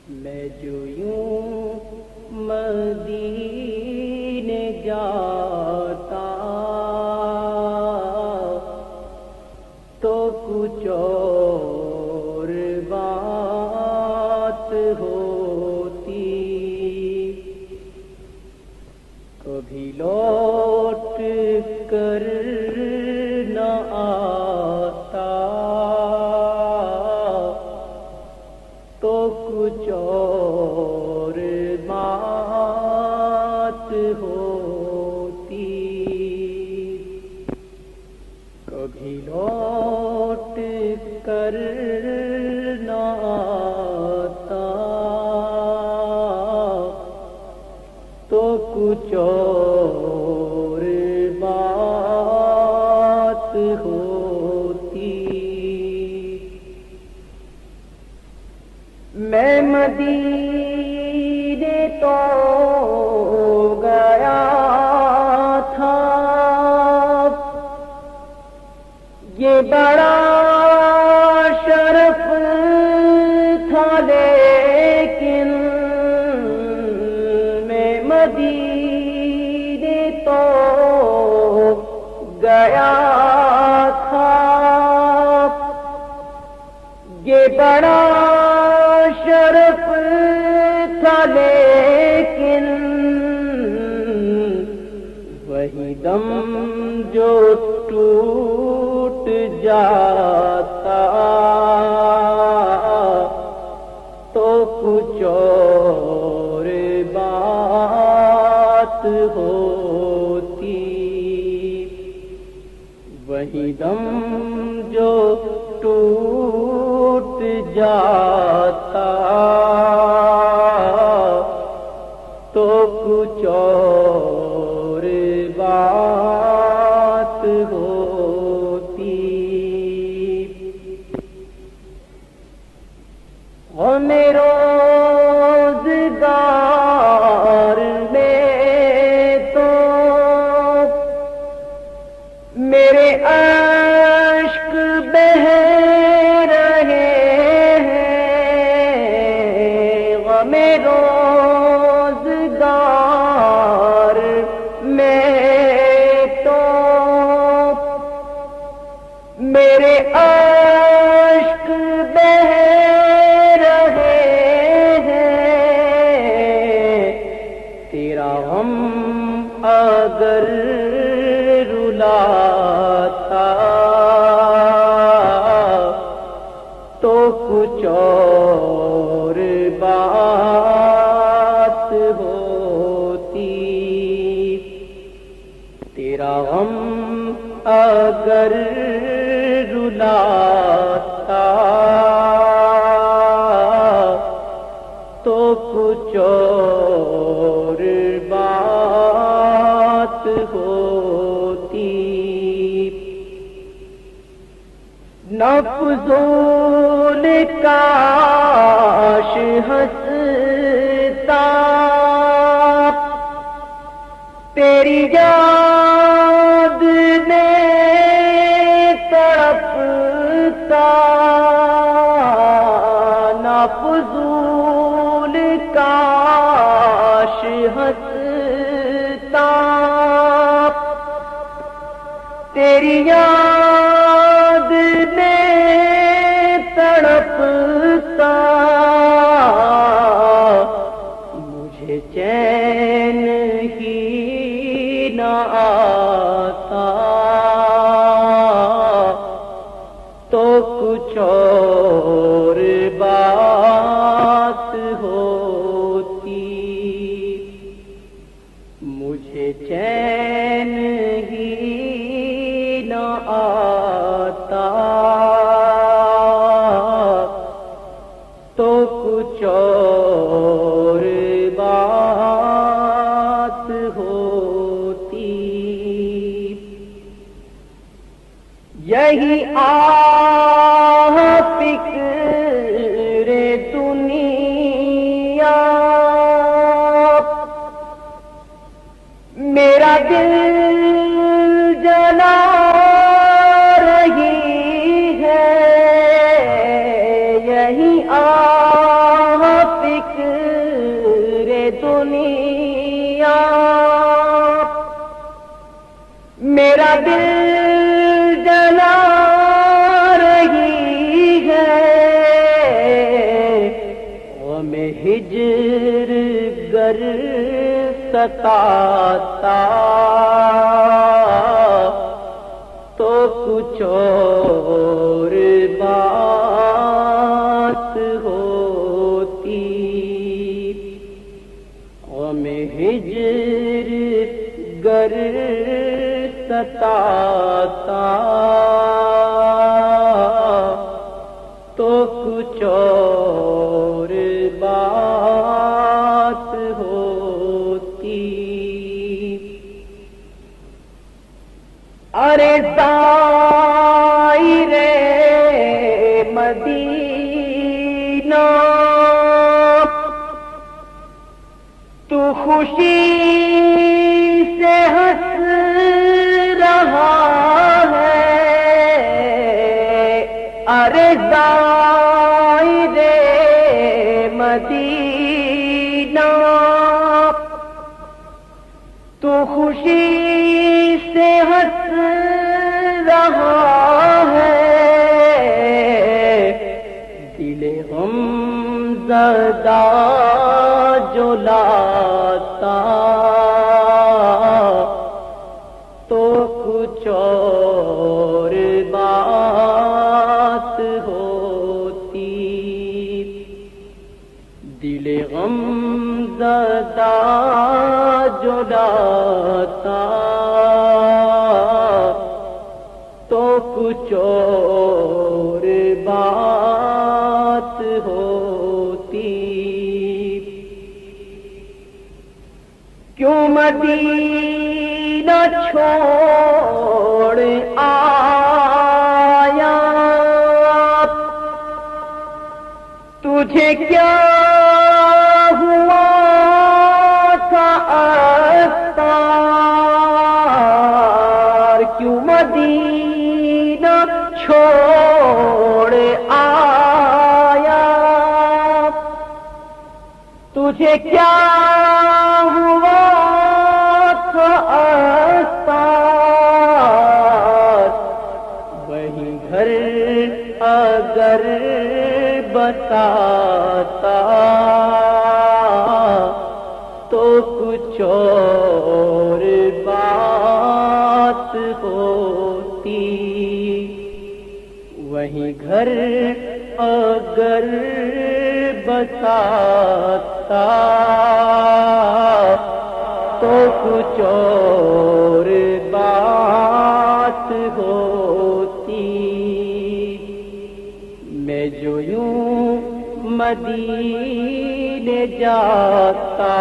میں جو یوں مدینے جاتا تو کچھ اور بات ہوتی، کبھی لوٹ کر نہ آتا تو کچھ اور بات ہوتی، کبھی لوٹ کر نہ آتا تو کچھ اور بات ہوتی۔ میں مدینے تو گیا تھا، یہ بڑا شرف تھا، لیکن میں مدینے تو گیا تھا، یہ بڑا شرف تھا، لیکن وہی دم جو ٹوٹ جاتا تو کچھ اور بات ہوتی، وہی دم جو ٹوٹ جاتا تو کچھ اور بات ہوتی۔ ہمیں روزگار میں تو میرے اشک بہ رہے ہیں، ہمیں روزگار میں تو میرے اشک بہ رہے ہیں، تیرا غم اگر رلاتا تو کچھ اور بات ہوتی، تیرا غم اگر رلاتا تو کچھ اور بات ہوتی۔ نہ فضول کاش ہنستا تیری یاد میں تڑپتا، نہ فضول کاش ہنستا تیری یاد میں تڑپتا، مجھے چین ہی نہ آتا تو کچھ اور بات ہوتی، مجھے چین ہی نہ آتا تو کچھ اور بات ہوتی۔ یہی آہ فکر دنیا میرا دل جلا رہی ہے، یہی آہ فکر ہجر گر ستاتا تو کچھ اور بات ہوتی، غم ہجر گر ستاتا تو کچھ اور بات ہوتی۔ ارے ظاہر مدینہ تو خوشی سے ہنس رہا ہے، ارے ظاہر مدینہ تو خوشی سے ہنس رہا ہے، دل غم زدہ جو لاتا تو کچھ اور بات ہوتی، دل غم زدہ جو لاتا تو کچھ اور بات ہوتی۔ کیوں مدینہ چھوڑ آیا، تجھے کیا ہوا تھا افطار، کیوں مدینہ چھوڑ آیا، تجھے کیا ہوا تھا افطار، وہی گھر اگر بتاتا تو کچھ اور بات ہوتی، وہی گھر اگر بتاتا تو کچھ اور بات ہوتی۔ میں جو یوں مدینے جاتا